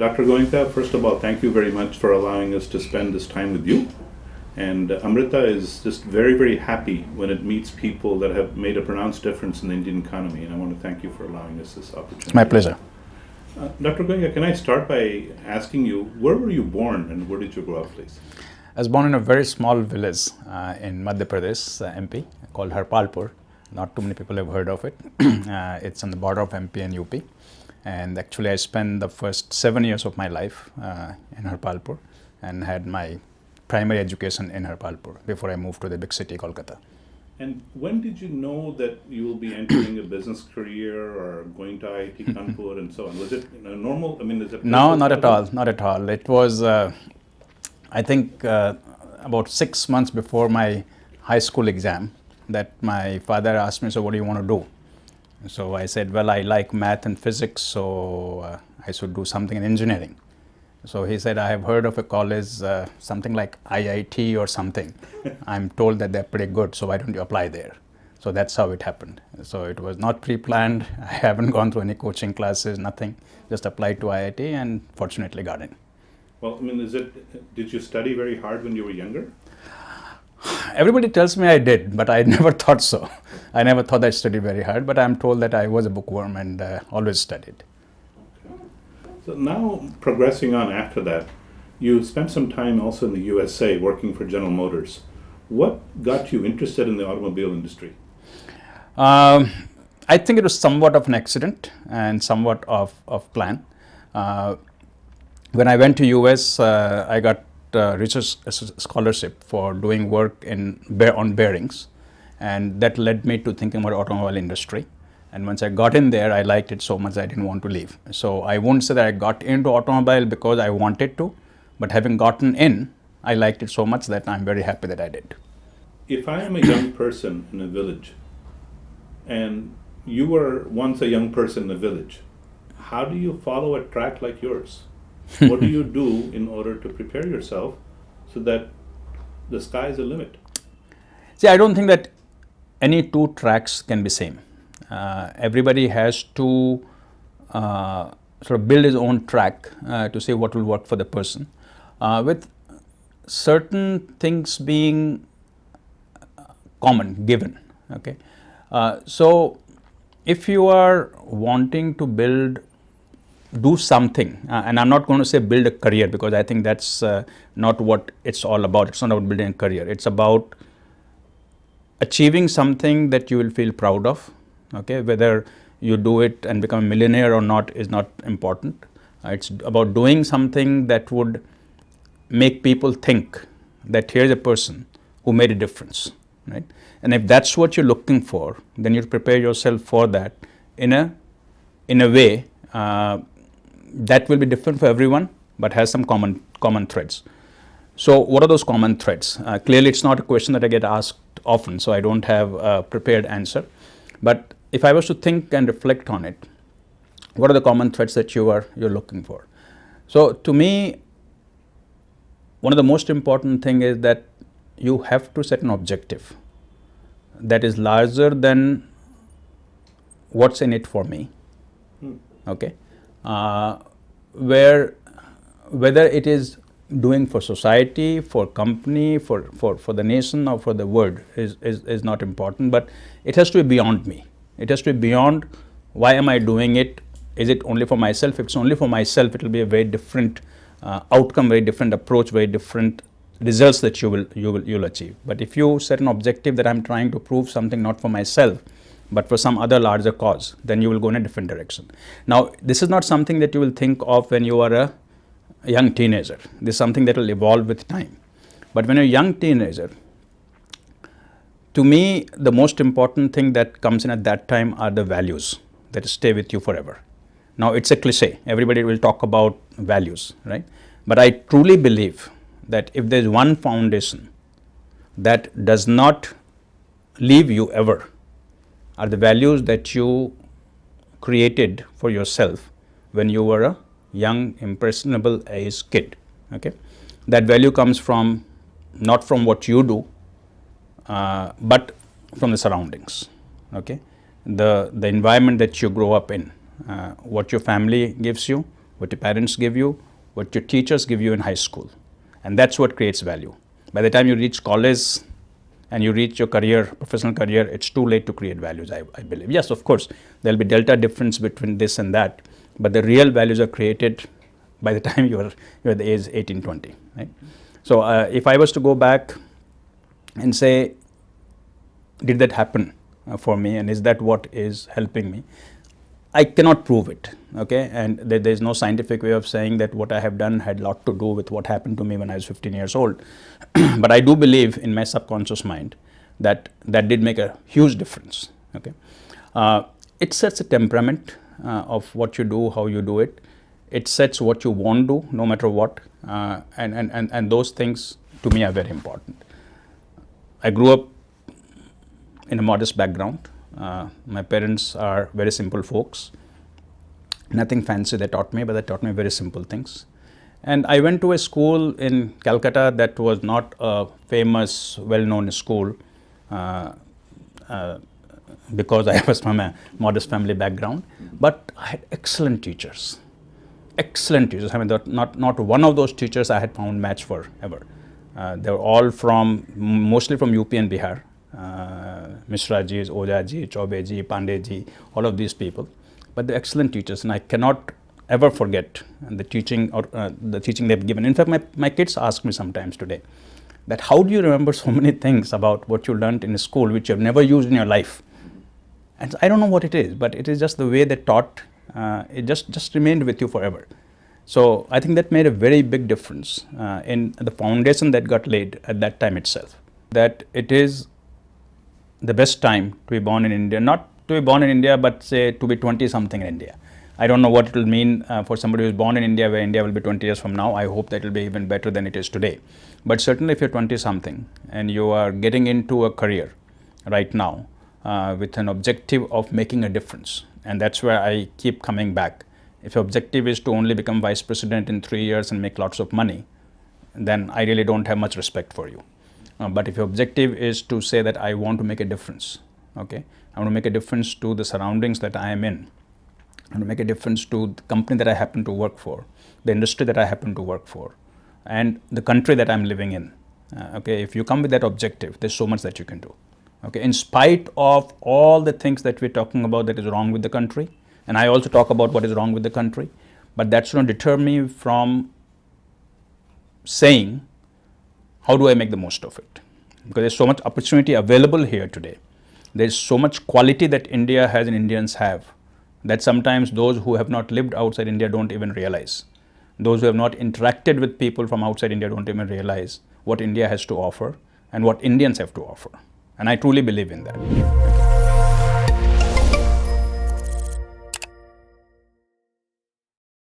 Dr. Goenka, first of all, thank you very much for allowing us to spend this time with you. And Amrita is just very, very happy when it meets people that have made a pronounced difference in the Indian economy. And I want to thank you for allowing us this opportunity. It's my pleasure. Dr. Goenka, can I start by asking you, where were you born and where did you grow up, please? I was born in a very small village in Madhya Pradesh, MP, called Harpalpur. Not too many people have heard of it. It's on the border of MP and UP. And actually, I spent the first 7 years of my life in Harpalpur and had my primary education in Harpalpur before I moved to the big city, Kolkata. And when did you know that you will be entering a business career or going to IIT Kanpur and so on? Was it normal? I mean, is it? No, not at all. Not at all. It was, I think, about 6 months before my high school exam that my father asked me, so what do you want to do? So I said, well, I like math and physics, so I should do something in engineering. So he said, I have heard of a college, something like IIT or something. I'm told that they're pretty good, so why don't you apply there? So that's how it happened. So it was not pre-planned. I haven't gone through any coaching classes, nothing. Just applied to IIT and fortunately got in. Well, I mean, did you study very hard when you were younger? Everybody tells me I did, but I never thought so. I never thought I studied very hard, but I'm told that I was a bookworm and always studied. Okay. So now, progressing on after that, you spent some time also in the USA working for General Motors. What got you interested in the automobile industry? I think it was somewhat of an accident and somewhat of plan. When I went to US, I got research scholarship for doing work on bearings, and that led me to thinking about automobile industry. And once I got in there, I liked it so much I didn't want to leave. So I won't say that I got into automobile because I wanted to, but having gotten in, I liked it so much that I'm very happy that I did. If I am a young person in a village, and you were once a young person in a village, how do you follow a track like yours? What do you do in order to prepare yourself so that the sky is the limit? See, I don't think that any two tracks can be same. Everybody has to sort of build his own track to see what will work for the person, with certain things being common, given. Okay, so if you are wanting to do something, and I'm not going to say build a career because I think that's not what it's all about. It's not about building a career. It's about achieving something that you will feel proud of. Okay, whether you do it and become a millionaire or not is not important. It's about doing something that would make people think that here's a person who made a difference, right? And if that's what you're looking for, then you prepare yourself for that in a way that will be different for everyone, but has some common threads. So what are those common threads? Clearly, it's not a question that I get asked often, so I don't have a prepared answer. But if I was to think and reflect on it, what are the common threads that you're looking for? So to me, one of the most important thing is that you have to set an objective that is larger than what's in it for me. Okay, whether it is doing for society, for company, for the nation or for the world is not important, but it has to be beyond me. It has to be beyond why am I doing it? Is it only for myself? If it's only for myself, it will be a very different outcome, very different approach, very different results that you'll achieve. But if you set an objective that I'm trying to prove something not for myself, but for some other larger cause, then you will go in a different direction. Now, this is not something that you will think of when you are a young teenager. This is something that will evolve with time. But when you're a young teenager, to me, the most important thing that comes in at that time are the values that stay with you forever. Now, it's a cliche. Everybody will talk about values, right? But I truly believe that if there's one foundation that does not leave you ever, are the values that you created for yourself when you were a young, impressionable age kid. Okay, that value comes from not from what you do, but from the surroundings. Okay, the environment that you grow up in, what your family gives you, what your parents give you, what your teachers give you in high school. And that's what creates value. By the time you reach college and you reach your career, professional career, it's too late to create values, I believe. Yes, of course, there'll be delta difference between this and that, but the real values are created by the time you're at the age 18, 20, right? So if I was to go back and say, did that happen for me, and is that what is helping me? I cannot prove it, okay? And there's no scientific way of saying that what I have done had a lot to do with what happened to me when I was 15 years old. But I do believe in my subconscious mind that did make a huge difference, okay? It sets a temperament of what you do, how you do it. It sets what you want to do, no matter what. And those things, to me, are very important. I grew up in a modest background. My parents are very simple folks. Nothing fancy they taught me, but they taught me very simple things. And I went to a school in Calcutta that was not a famous, well-known school because I was from a modest family background. But I had excellent teachers. Excellent teachers. I mean, not one of those teachers I had found match for ever. They were all mostly from UP and Bihar. Misra ji, Oja ji, Chaube ji, Pandey ji, all of these people. But they're excellent teachers, and I cannot ever forget the teaching they've given. In fact, my kids ask me sometimes today that how do you remember so many things about what you learned in school which you've never used in your life? And I don't know what it is, but it is just the way they taught. It just remained with you forever. So I think that made a very big difference in the foundation that got laid at that time itself. That it is the best time to be born in India, not to be born in India, but say to be 20-something in India. I don't know what it will mean for somebody who is born in India, where India will be 20 years from now. I hope that it will be even better than it is today. But certainly if you're 20-something and you are getting into a career right now with an objective of making a difference, and that's where I keep coming back. If your objective is to only become vice president in 3 years and make lots of money, then I really don't have much respect for you. But if your objective is to say that I want to make a difference, okay, I want to make a difference to the surroundings that I am in, I want to make a difference to the company that I happen to work for, the industry that I happen to work for, and the country that I'm living in, okay, if you come with that objective, there's so much that you can do, okay, in spite of all the things that we're talking about that is wrong with the country, and I also talk about what is wrong with the country, but that shouldn't deter me from saying, how do I make the most of it? Because there's so much opportunity available here today. There's so much quality that India has and Indians have that sometimes those who have not lived outside India don't even realize. Those who have not interacted with people from outside India don't even realize what India has to offer and what Indians have to offer. And I truly believe in that.